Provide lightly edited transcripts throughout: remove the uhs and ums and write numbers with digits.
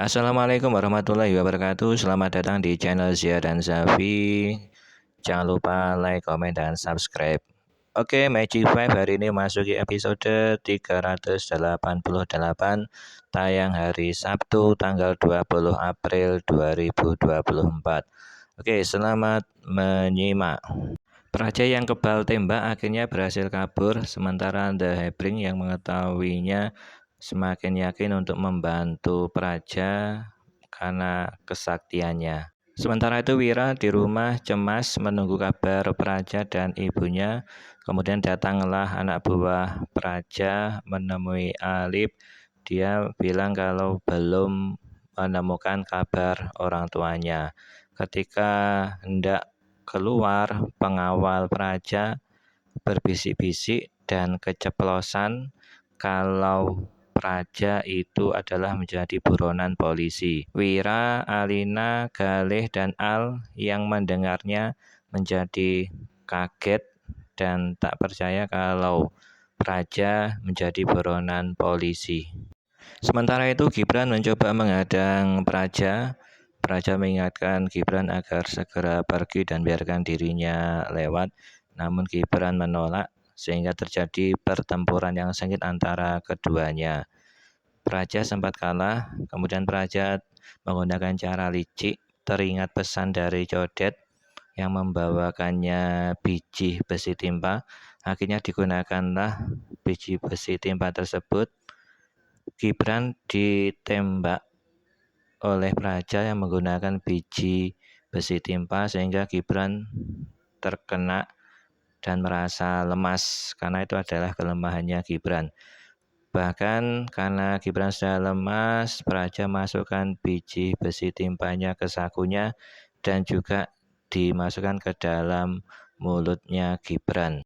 Assalamualaikum warahmatullahi wabarakatuh. Selamat datang di channel Zia dan Zafi. Jangan lupa like, komen, dan subscribe. Oke, Magic 5 hari ini masuki episode 388, tayang hari Sabtu tanggal 20 April 2024. Oke, selamat menyimak. Praja yang kebal tembak akhirnya berhasil kabur, sementara The Hebring yang mengetahuinya semakin yakin untuk membantu Praja karena kesaktiannya. Sementara itu Wira di rumah cemas menunggu kabar Praja dan ibunya. Kemudian datanglah anak buah Praja menemui Alip. Dia bilang kalau belum menemukan kabar orang tuanya. Ketika hendak keluar, pengawal Praja berbisik-bisik dan keceplosan kalau Praja itu adalah menjadi buronan polisi. Wira, Alina, Galih, dan Al yang mendengarnya menjadi kaget dan tak percaya kalau Praja menjadi buronan polisi. Sementara itu Gibran mencoba menghadang Praja. Praja mengingatkan Gibran agar segera pergi dan biarkan dirinya lewat. Namun Gibran menolak sehingga terjadi pertempuran yang sengit antara keduanya. Praja sempat kalah, kemudian Praja menggunakan cara licik, teringat pesan dari Codet yang membawakannya biji besi timpa. Akhirnya digunakanlah biji besi timpa tersebut. Gibran ditembak oleh Praja yang menggunakan biji besi timpa sehingga Gibran terkena dan merasa lemas karena itu adalah kelemahannya Gibran. Bahkan karena Gibran sudah lemas, Praja masukkan biji besi timpanya ke sakunya dan juga dimasukkan ke dalam mulutnya Gibran.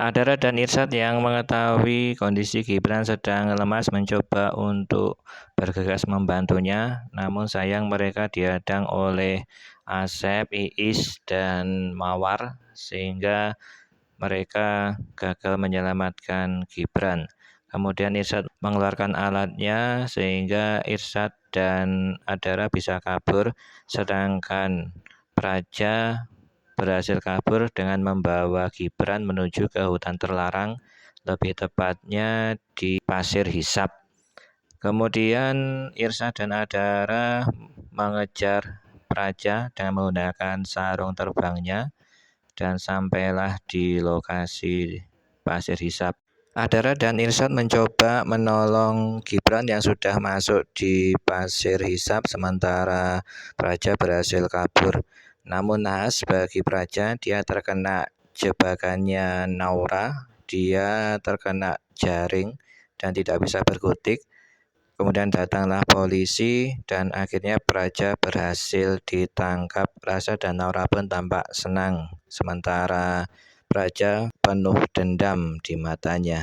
Adara dan Irsad yang mengetahui kondisi Gibran sedang lemas mencoba untuk bergegas membantunya, namun sayang mereka dihadang oleh Asep, Iis, dan Mawar sehingga mereka gagal menyelamatkan Gibran. Kemudian Irsad mengeluarkan alatnya sehingga Irsad dan Adara bisa kabur, sedangkan Praja berhasil kabur dengan membawa Gibran menuju ke hutan terlarang, lebih tepatnya di Pasir Hisap. Kemudian Irsa dan Adara mengejar Praja dengan menggunakan sarung terbangnya dan sampailah di lokasi Pasir Hisap. Adara dan Irsad mencoba menolong Gibran yang sudah masuk di Pasir Hisap sementara Praja berhasil kabur. Namun naas bagi Praja, dia terkena jebakannya Naura, dia terkena jaring dan tidak bisa berkutik. Kemudian datanglah polisi dan akhirnya Praja berhasil ditangkap. Rasa dan Naura pun tampak senang, sementara Praja penuh dendam di matanya.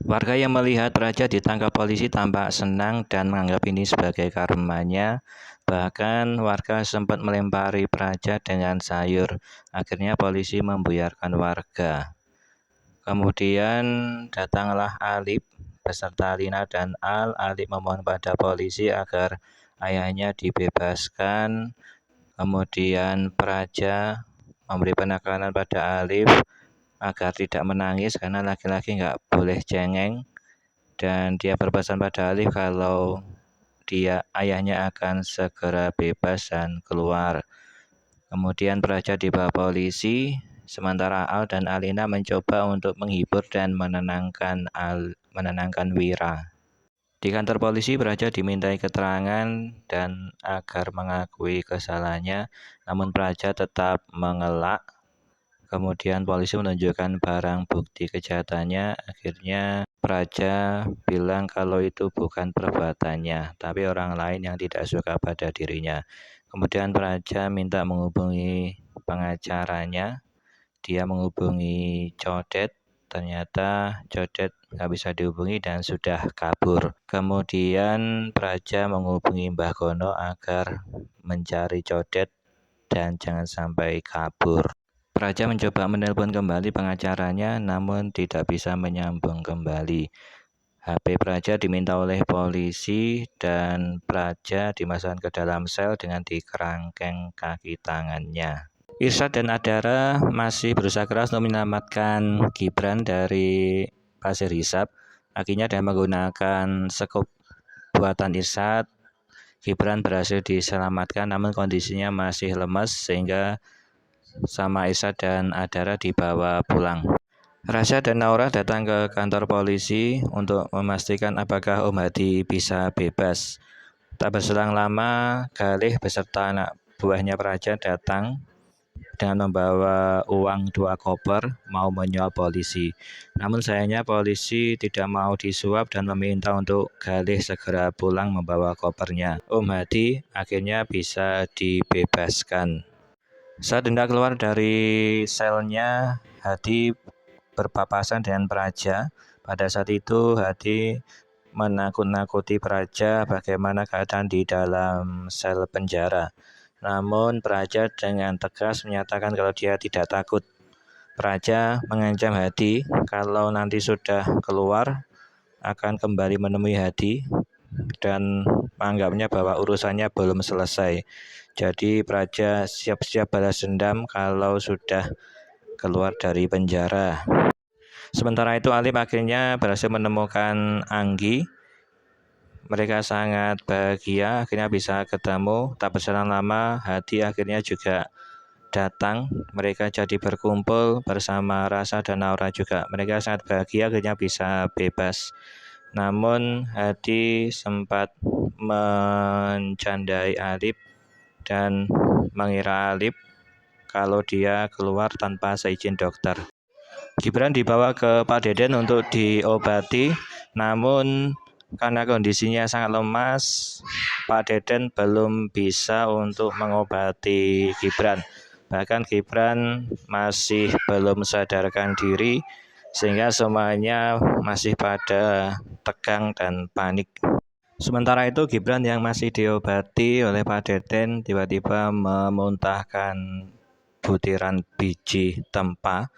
Warga yang melihat Praja ditangkap polisi tampak senang dan menganggap ini sebagai karunia. Bahkan warga sempat melempari Praja dengan sayur. Akhirnya polisi membuyarkan warga. Kemudian datanglah Alip beserta Lina dan Al. Alip memohon pada polisi agar ayahnya dibebaskan. Kemudian Praja memberi penekanan pada Alif agar tidak menangis karena laki-laki nggak boleh cengeng, dan dia berpesan pada Alif kalau ayahnya akan segera bebas dan keluar. Kemudian Praja dibawa polisi, sementara Al dan Alina mencoba untuk menghibur dan menenangkan Wira. Di kantor polisi Praja dimintai keterangan dan agar mengakui kesalahannya, namun Praja tetap mengelak. Kemudian polisi menunjukkan barang bukti kejahatannya. Akhirnya Praja bilang kalau itu bukan perbuatannya, tapi orang lain yang tidak suka pada dirinya. Kemudian Praja minta menghubungi pengacaranya. Dia menghubungi Codet. Ternyata Codet nggak bisa dihubungi dan sudah kabur. Kemudian Praja menghubungi Mbah Gono agar mencari Codet dan jangan sampai kabur. Praja mencoba menelpon kembali pengacaranya namun tidak bisa menyambung kembali. HP Praja diminta oleh polisi dan Praja dimasukkan ke dalam sel dengan dikerangkeng kaki tangannya. Irsyad dan Adara masih berusaha keras untuk menyelamatkan Gibran dari pasir hisap. Akhirnya dengan menggunakan sekop buatan Irsyad, Gibran berhasil diselamatkan namun kondisinya masih lemas sehingga sama Irsyad dan Adara dibawa pulang. Rasya dan Naura datang ke kantor polisi untuk memastikan apakah Om Hadi bisa bebas. Tak berselang lama, Galih beserta anak buahnya Praja datang dengan membawa uang 2 koper mau menyuap polisi. Namun sayangnya polisi tidak mau disuap dan meminta untuk Galih segera pulang membawa kopernya. Om Hadi akhirnya bisa dibebaskan. Saat hendak keluar dari selnya, Hadi berpapasan dengan Praja. Pada saat itu Hadi menakut-nakuti Praja bagaimana keadaan di dalam sel penjara. Namun Praja dengan tegas menyatakan kalau dia tidak takut. Praja mengancam Hadi kalau nanti sudah keluar akan kembali menemui Hadi dan menganggapnya bahwa urusannya belum selesai. Jadi Praja siap-siap balas dendam kalau sudah keluar dari penjara. Sementara itu Alip akhirnya berhasil menemukan Anggi. Mereka sangat bahagia akhirnya bisa ketemu. Tak berselang lama Hadi akhirnya juga datang. Mereka jadi berkumpul bersama Rasa dan Naura juga. Mereka sangat bahagia akhirnya bisa bebas. Namun Hadi sempat mencandai Alip dan mengira Alip kalau dia keluar tanpa seizin dokter. Gibran dibawa ke Pak Deden untuk diobati, namun karena kondisinya sangat lemas, Pak Deden belum bisa untuk mengobati Gibran. Bahkan Gibran masih belum sadarkan diri, sehingga semuanya masih pada tegang dan panik. Sementara itu Gibran yang masih diobati oleh Pak Deden tiba-tiba memuntahkan butiran biji tempa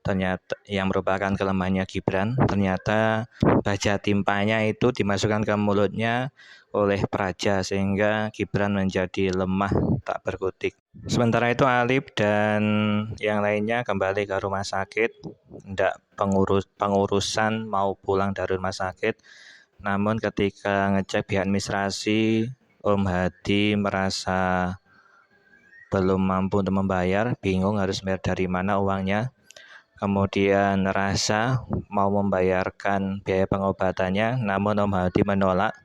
ternyata yang merupakan kelemahannya Gibran. Ternyata baja timpanya itu dimasukkan ke mulutnya oleh Praja sehingga Gibran menjadi lemah tak berkutik. Sementara itu Alip dan yang lainnya kembali ke rumah sakit, hendak pengurusan mau pulang dari rumah sakit. Namun ketika ngecek pihak administrasi, Om Hadi merasa belum mampu untuk membayar, bingung harus bayar dari mana uangnya. Kemudian Rasa mau membayarkan biaya pengobatannya, namun Om Hadi menolak.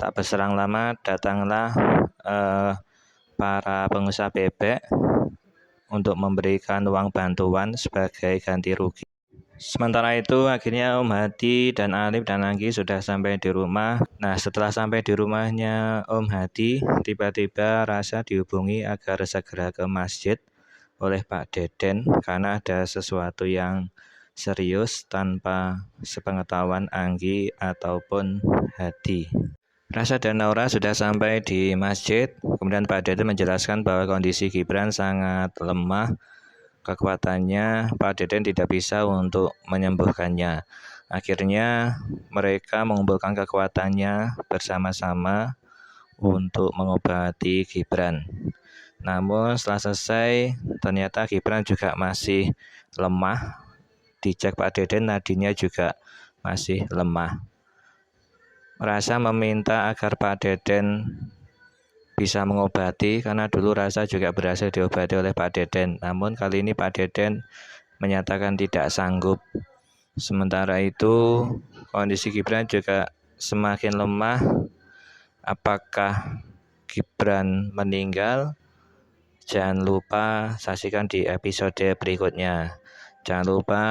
Tak berselang lama datanglah para pengusaha bebek untuk memberikan uang bantuan sebagai ganti rugi. Sementara itu akhirnya Om Hadi dan Alip dan Anggi sudah sampai di rumah. Nah setelah sampai di rumahnya Om Hadi, tiba-tiba Rasa dihubungi agar segera ke masjid oleh Pak Deden karena ada sesuatu yang serius tanpa sepengetahuan Anggi ataupun Hadi. Rasa dan Naura sudah sampai di masjid, kemudian Pak Deden menjelaskan bahwa kondisi Gibran sangat lemah, kekuatannya Pak Deden tidak bisa untuk menyembuhkannya. Akhirnya mereka mengumpulkan kekuatannya bersama-sama untuk mengobati Gibran. Namun setelah selesai ternyata Gibran juga masih lemah. Dicek Pak Deden nadinya juga masih lemah. Rasa meminta agar Pak Deden bisa mengobati karena dulu Rasa juga berhasil diobati oleh Pak Deden. Namun kali ini Pak Deden menyatakan tidak sanggup. Sementara itu kondisi Gibran juga semakin lemah. Apakah Gibran meninggal? Jangan lupa saksikan di episode berikutnya. Jangan lupa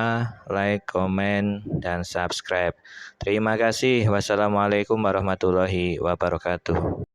like, komen, dan subscribe. Terima kasih. Wassalamualaikum warahmatullahi wabarakatuh.